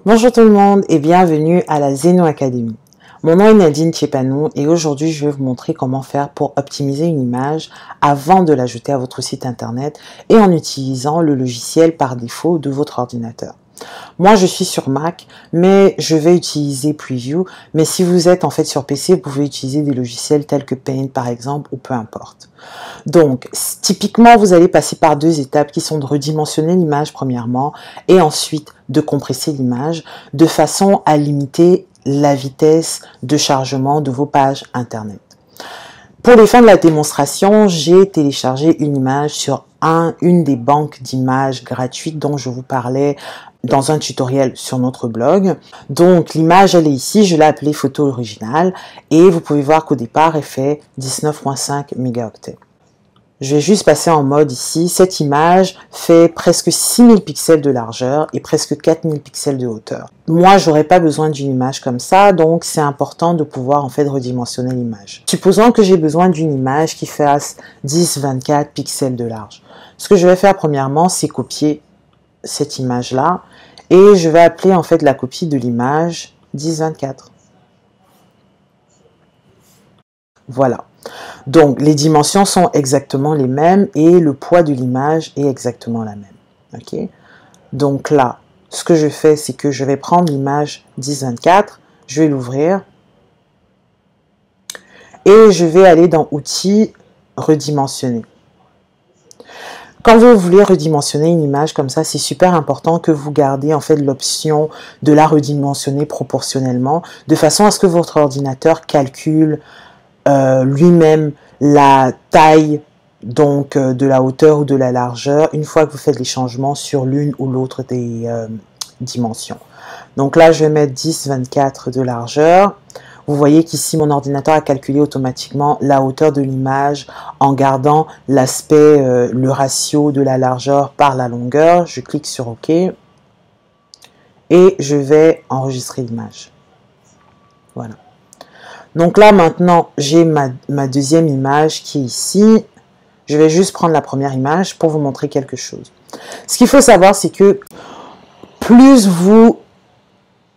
Bonjour tout le monde et bienvenue à la Zeno Academy. Mon nom est Nadine Tchepanou et aujourd'hui je vais vous montrer comment faire pour optimiser une image avant de l'ajouter à votre site internet et en utilisant le logiciel par défaut de votre ordinateur. Moi je suis sur Mac mais je vais utiliser Preview, mais si vous êtes en fait sur PC vous pouvez utiliser des logiciels tels que Paint par exemple ou peu importe. Donc typiquement vous allez passer par deux étapes qui sont de redimensionner l'image premièrement et ensuite de compresser l'image de façon à limiter la vitesse de chargement de vos pages internet. Pour les fins de la démonstration, j'ai téléchargé une image sur une des banques d'images gratuites dont je vous parlais dans un tutoriel sur notre blog. Donc l'image elle est ici, je l'ai appelée photo originale et vous pouvez voir qu'au départ elle fait 19.5 mégaoctets. Je vais juste passer en mode ici. Cette image fait presque 6000 pixels de largeur et presque 4000 pixels de hauteur. Moi, j'aurais pas besoin d'une image comme ça, donc c'est important de pouvoir en fait redimensionner l'image. Supposons que j'ai besoin d'une image qui fasse 10-24 pixels de large. Ce que je vais faire premièrement, c'est copier cette image-là et je vais appeler en fait la copie de l'image 10-24. Voilà. Donc, les dimensions sont exactement les mêmes et le poids de l'image est exactement la même. Ok. Donc là, ce que je fais, c'est que je vais prendre l'image 1024, je vais l'ouvrir et je vais aller dans Outils, Redimensionner. Quand vous voulez redimensionner une image comme ça, c'est super important que vous gardez en fait l'option de la redimensionner proportionnellement, de façon à ce que votre ordinateur calcule lui-même la taille donc de la hauteur ou de la largeur une fois que vous faites les changements sur l'une ou l'autre des dimensions. Donc là je vais mettre 10-24 de largeur. Vous voyez qu'ici mon ordinateur a calculé automatiquement la hauteur de l'image en gardant l'aspect, le ratio de la largeur par la longueur. Je clique sur OK et je vais enregistrer l'image. Voilà. Donc là, maintenant, j'ai ma deuxième image qui est ici. Je vais juste prendre la première image pour vous montrer quelque chose. Ce qu'il faut savoir, c'est que plus vous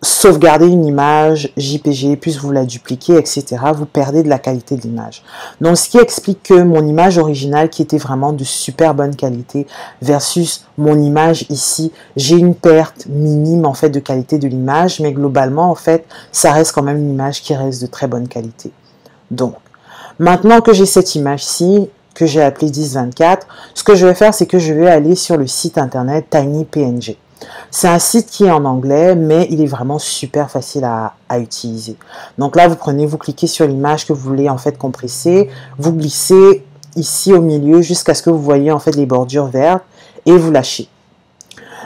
sauvegardez une image JPG, plus vous la dupliquez, etc., vous perdez de la qualité de l'image. Donc, ce qui explique que mon image originale, qui était vraiment de super bonne qualité, versus mon image ici, j'ai une perte minime, en fait, de qualité de l'image, mais globalement, en fait, ça reste quand même une image qui reste de très bonne qualité. Donc, maintenant que j'ai cette image-ci, que j'ai appelée 1024, ce que je vais faire, c'est que je vais aller sur le site internet TinyPNG. C'est un site qui est en anglais, mais il est vraiment super facile à utiliser. Donc là, vous cliquez sur l'image que vous voulez en fait compresser, vous glissez ici au milieu jusqu'à ce que vous voyez en fait les bordures vertes et vous lâchez.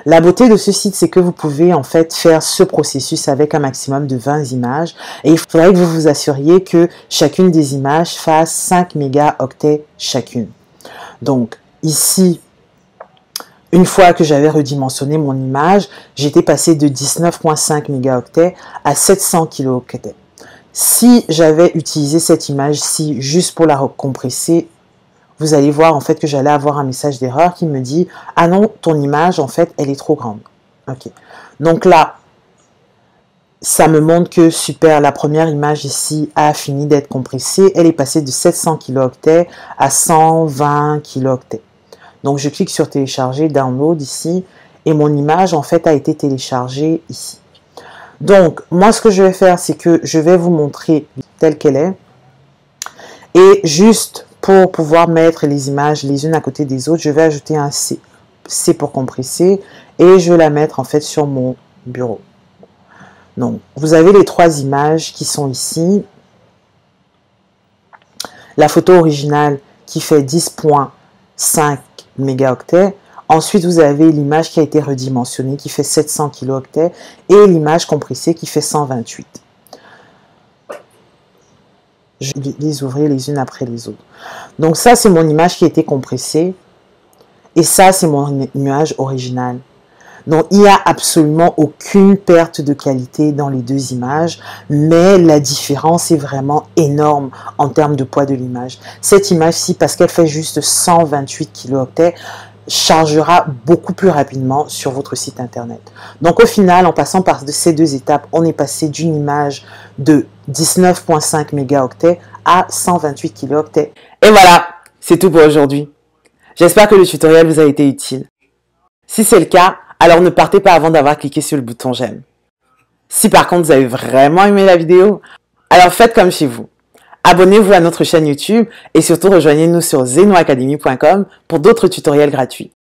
La beauté de ce site, c'est que vous pouvez en fait faire ce processus avec un maximum de 20 images et il faudrait que vous vous assuriez que chacune des images fasse 5 mégaoctets chacune. Donc ici, une fois que j'avais redimensionné mon image, j'étais passé de 19.5 mégaoctets à 700 kilooctets. Si j'avais utilisé cette image-ci juste pour la recompresser, vous allez voir en fait que j'allais avoir un message d'erreur qui me dit « Ah non, ton image, en fait, elle est trop grande. » Ok. Donc là, ça me montre que super, la première image ici a fini d'être compressée. Elle est passée de 700 kilooctets à 120 kilooctets. Donc, je clique sur télécharger, download ici, et mon image, en fait, a été téléchargée ici. Donc, moi, ce que je vais faire, c'est que je vais vous montrer telle qu'elle est. Et juste pour pouvoir mettre les images les unes à côté des autres, je vais ajouter un C. C pour compresser, et je vais la mettre, en fait, sur mon bureau. Donc, vous avez les trois images qui sont ici. La photo originale qui fait 10.5 mégaoctets. Ensuite, vous avez l'image qui a été redimensionnée qui fait 700 kilooctets et l'image compressée qui fait 128. Je vais les ouvrir les unes après les autres. Donc ça, c'est mon image qui a été compressée et ça, c'est mon image originale. Donc, il n'y a absolument aucune perte de qualité dans les deux images, mais la différence est vraiment énorme en termes de poids de l'image. Cette image-ci, parce qu'elle fait juste 128 kilooctets, chargera beaucoup plus rapidement sur votre site internet. Donc au final, en passant par ces deux étapes, on est passé d'une image de 19,5 mégaoctets à 128 kilooctets. Et voilà, c'est tout pour aujourd'hui. J'espère que le tutoriel vous a été utile. Si c'est le cas, alors ne partez pas avant d'avoir cliqué sur le bouton j'aime. Si par contre vous avez vraiment aimé la vidéo, alors faites comme chez vous. Abonnez-vous à notre chaîne YouTube et surtout rejoignez-nous sur zenoacademy.com pour d'autres tutoriels gratuits.